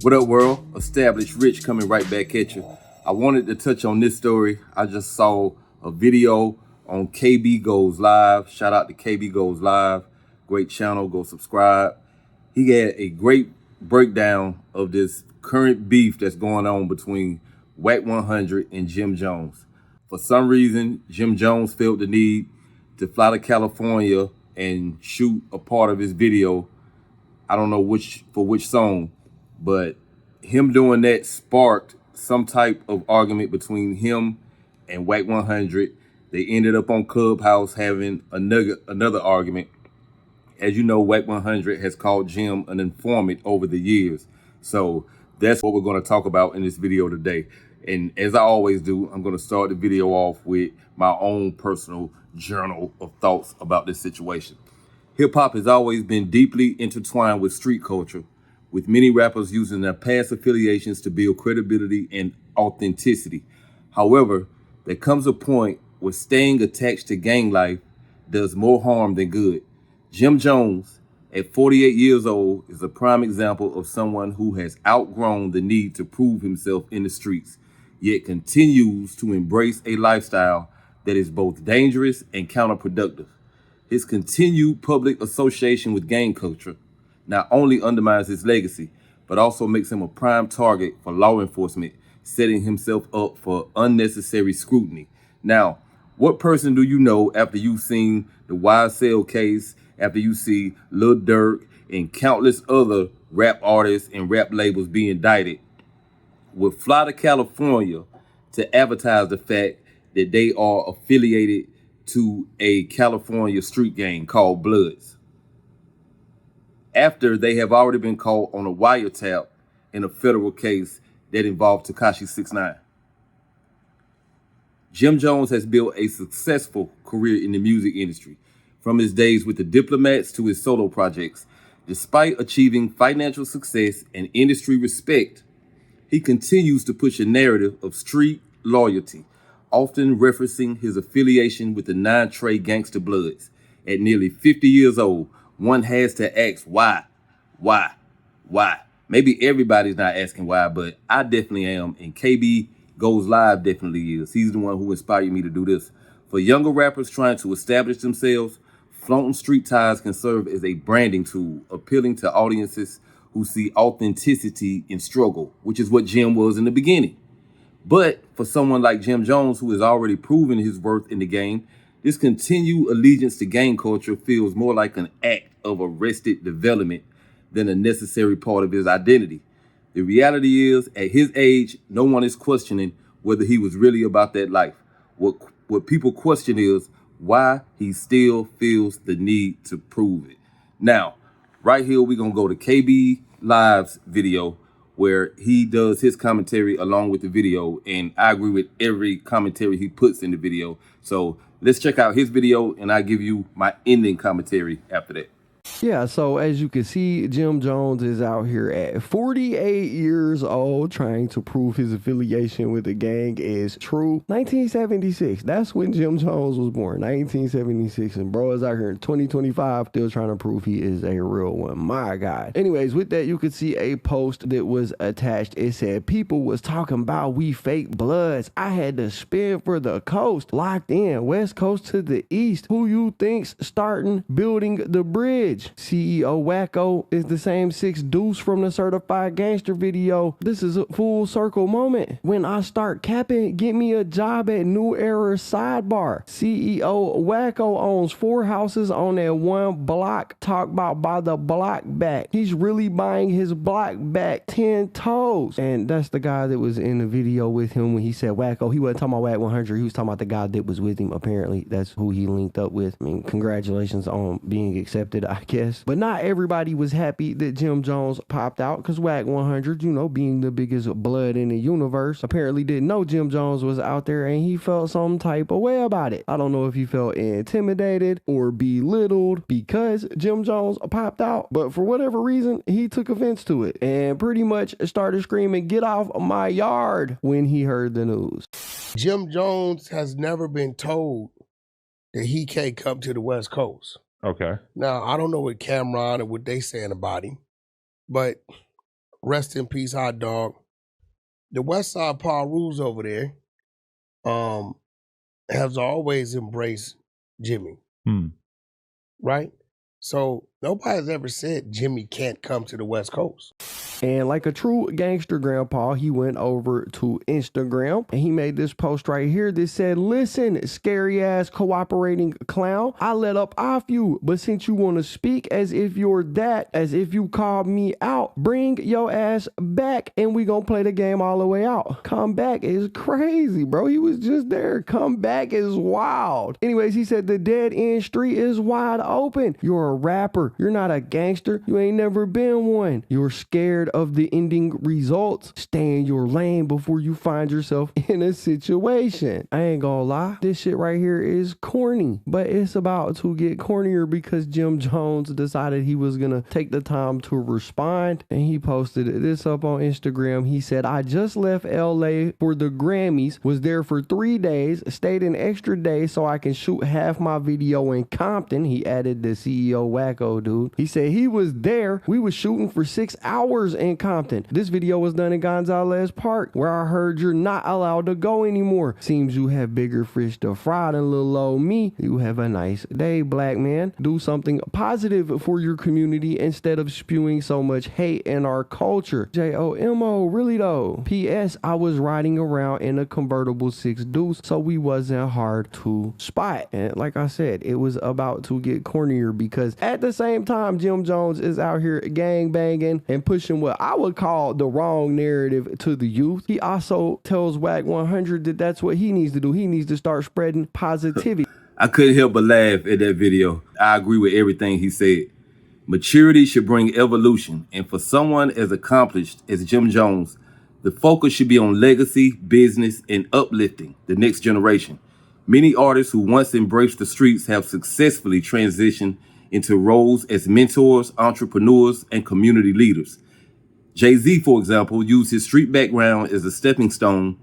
What up, world? Established Rich coming right back at you. I wanted to touch on this story. I just saw a video on KB Goes Live. Shout out to KB Goes Live. Great channel. Go subscribe. He had a great breakdown of this current beef that's going on between Wack 100 and JimJones. For some reason, JimJones felt the need to fly to California and shoot a part of his video. I don't know which song, but him doing that sparked some type of argument between him and Wack 100. They ended up on Clubhouse having another argument. As you know, Wack 100 has called Jim an informant over the years. So that's what we're going to talk about in this video today. And as I always do, I'm going to start the video off with my own personal journal of thoughts about this situation. Hip-hop has always been deeply intertwined with street culture, with many rappers using their past affiliations to build credibility and authenticity. However, there comes a point where staying attached to gang life does more harm than good. JimJones, at 48 years old, is a prime example of someone who has outgrown the need to prove himself in the streets, yet continues to embrace a lifestyle that is both dangerous and counterproductive. His continued public association with gang culture not only undermines his legacy, but also makes him a prime target for law enforcement, setting himself up for unnecessary scrutiny. Now, what person do you know after you've seen the YSL case, after you see Lil Durk and countless other rap artists and rap labels being indicted, would fly to California to advertise the fact that they are affiliated to a California street gang called Bloods, after they have already been caught on a wiretap in a federal case that involved Tekashi 6ix9ine. JimJones has built a successful career in the music industry, from his days with the Diplomats to his solo projects. Despite achieving financial success and industry respect, he continues to push a narrative of street loyalty, often referencing his affiliation with the 9 Trey Gangsta Bloods. At nearly 50 years old, one has to ask why? Maybe everybody's not asking why, but I definitely am, and KB Goes Live definitely is. He's the one who inspired me to do this. For younger rappers trying to establish themselves, flaunting street ties can serve as a branding tool, appealing to audiences who see authenticity in struggle, which is what Jim was in the beginning. But for someone like JimJones, who has already proven his worth in the game, this continued allegiance to gang culture feels more like an act of arrested development than a necessary part of his identity. The reality is, at his age, no one is questioning whether he was really about that life. What people question is why he still feels the need to prove it. Now, right here, we're going to go to KB Live's video where he does his commentary along with the video, and I agree with every commentary he puts in the video. So let's check out his video, and I'll give you my ending commentary after that. Yeah, so as you can see, JimJones is out here at 48 years old trying to prove his affiliation with the gang is true. 1976, that's when JimJones was born, 1976, and bro is out here in 2025 still trying to prove he is a real one. My God. Anyways, with that, you could see a post that was attached. It said, people was talking about we fake Bloods. I had to spin for the coast, locked in, west coast to the east. Who you think's starting building the bridge? CEO Wacko is the same 6 Deuce from the Certified Gangster video. This is a full circle moment. When I start capping, get me a job at New Era Sidebar. CEO Wacko owns 4 houses on that one block. Talk about by the block back. He's really buying his block back 10 toes. And that's the guy that was in the video with him when he said Wacko. He wasn't talking about Wack 100. He was talking about the guy that was with him. Apparently, that's who he linked up with. I mean, congratulations on being accepted, I guess. But not everybody was happy that JimJones popped out, because Wack 100, you know, being the biggest blood in the universe, apparently didn't know JimJones was out there, and he felt some type of way about it. I don't know if he felt intimidated or belittled because JimJones popped out, but for whatever reason, he took offense to it and pretty much started screaming, "Get off my yard," when he heard the news. JimJones has never been told that he can't come to the West Coast. Okay. Now, I don't know what Cameron or what they saying about him, but rest in peace, Hot Dog. The West Side Paul Rules over there has always embraced Jimmy, right? So nobody's ever said Jimmy can't come to the West Coast. And like a true gangster grandpa, he went over to Instagram and he made this post right here that said, "Listen, scary ass cooperating clown, I let up off you, but since you want to speak as if you're that, as if you called me out, bring your ass back and we gonna play the game all the way out." Come back is crazy, bro. He was just there. Come back is wild. Anyways, he said the dead end street is wide open. You're a rapper. You're not a gangster. You ain't never been one. You're scared of the ending results. Stay in your lane before you find yourself in a situation. I ain't gonna lie, this shit right here is corny, but it's about to get cornier because JimJones decided he was gonna take the time to respond, and he posted this up on Instagram. He said, "I just left LA for the Grammys, was there for 3 days, stayed an extra day so I can shoot half my video in Compton." He added the CEO Wacko dude. He said he was there. We was shooting for 6 hours in Compton. This video was done in Gonzalez Park, where I heard you're not allowed to go anymore. Seems you have bigger fish to fry than little old me. You have a nice day, black man. Do something positive for your community instead of spewing so much hate in our culture. JOMO, really though. PS, I was riding around in a convertible 6 Deuce, so we wasn't hard to spot. And like I said, it was about to get cornier because at the same time, JimJones is out here gang banging and pushing what I would call the wrong narrative to the youth. He also tells Wack 100 that that's what he needs to do. He needs to start spreading positivity. I couldn't help but laugh at that video. I agree with everything he said. Maturity should bring evolution, and for someone as accomplished as JimJones, the focus should be on legacy, business, and uplifting the next generation. Many artists who once embraced the streets have successfully transitioned into roles as mentors, entrepreneurs, and community leaders. Jay-Z, for example, used his street background as a stepping stone,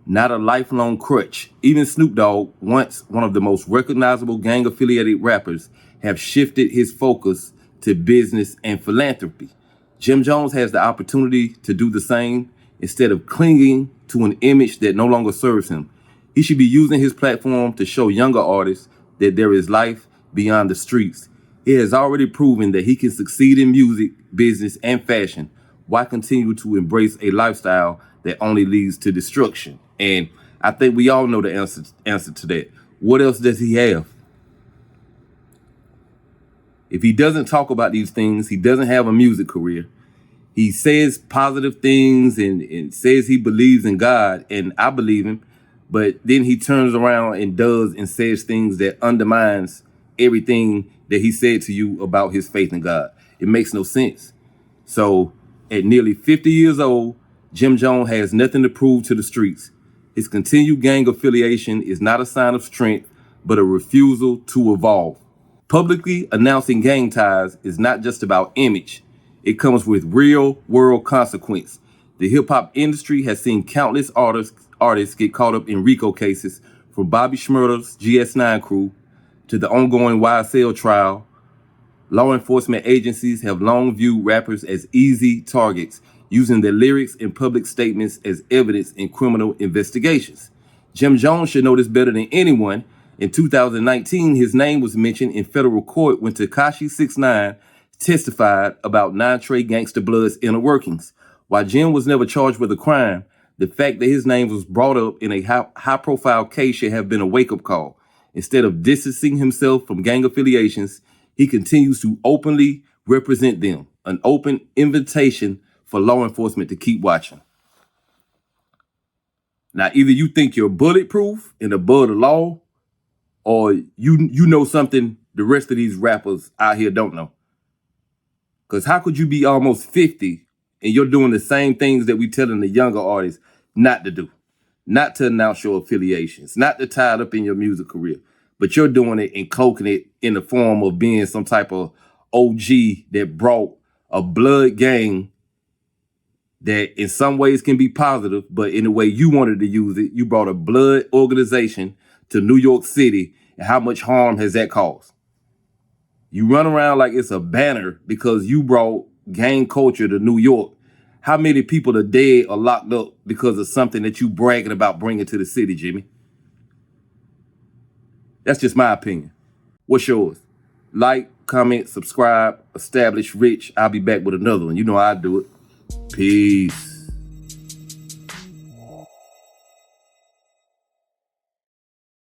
not a lifelong crutch. Even Snoop Dogg, once one of the most recognizable gang-affiliated rappers, have shifted his focus to business and philanthropy. JimJones has the opportunity to do the same instead of clinging to an image that no longer serves him. He should be using his platform to show younger artists that there is life beyond the streets. He has already proven that he can succeed in music, business, and fashion. Why continue to embrace a lifestyle that only leads to destruction? And I think we all know the answer to that. What else does he have? If he doesn't talk about these things, he doesn't have a music career. He says positive things and says he believes in God, and I believe him. But then he turns around and does and says things that undermines everything that he said to you about his faith in God. It makes no sense. So at nearly 50 years old, JimJones has nothing to prove to the streets. His continued gang affiliation is not a sign of strength, but a refusal to evolve. Publicly announcing gang ties is not just about image. It comes with real world consequence. The hip hop industry has seen countless artists get caught up in RICO cases, from Bobby Shmurda's GS9 crew to the ongoing YSL trial. Law enforcement agencies have long viewed rappers as easy targets, using their lyrics and public statements as evidence in criminal investigations. JimJones should know this better than anyone. In 2019, his name was mentioned in federal court when Tekashi 6ix9ine testified about 9 Trey Gangsta Blood's inner workings. While Jim was never charged with a crime, the fact that his name was brought up in a high-profile case should have been a wake-up call. Instead of distancing himself from gang affiliations, he continues to openly represent them, an open invitation for law enforcement to keep watching. Now, either you think you're bulletproof and above the law, or you know something the rest of these rappers out here don't know. Because how could you be almost 50 and you're doing the same things that we telling the younger artists not to do? Not to announce your affiliations, not to tie it up in your music career, but you're doing it and cloaking it in the form of being some type of OG that brought a blood gang that in some ways can be positive, but in the way you wanted to use it, you brought a blood organization to New York City, and how much harm has that caused? You run around like it's a banner because you brought gang culture to New York. How many people are dead or locked up because of something that you bragging about bringing to the city, Jimmy? That's just my opinion. What's yours? Like, comment, subscribe, establish rich. I'll be back with another one. You know how I do it. Peace.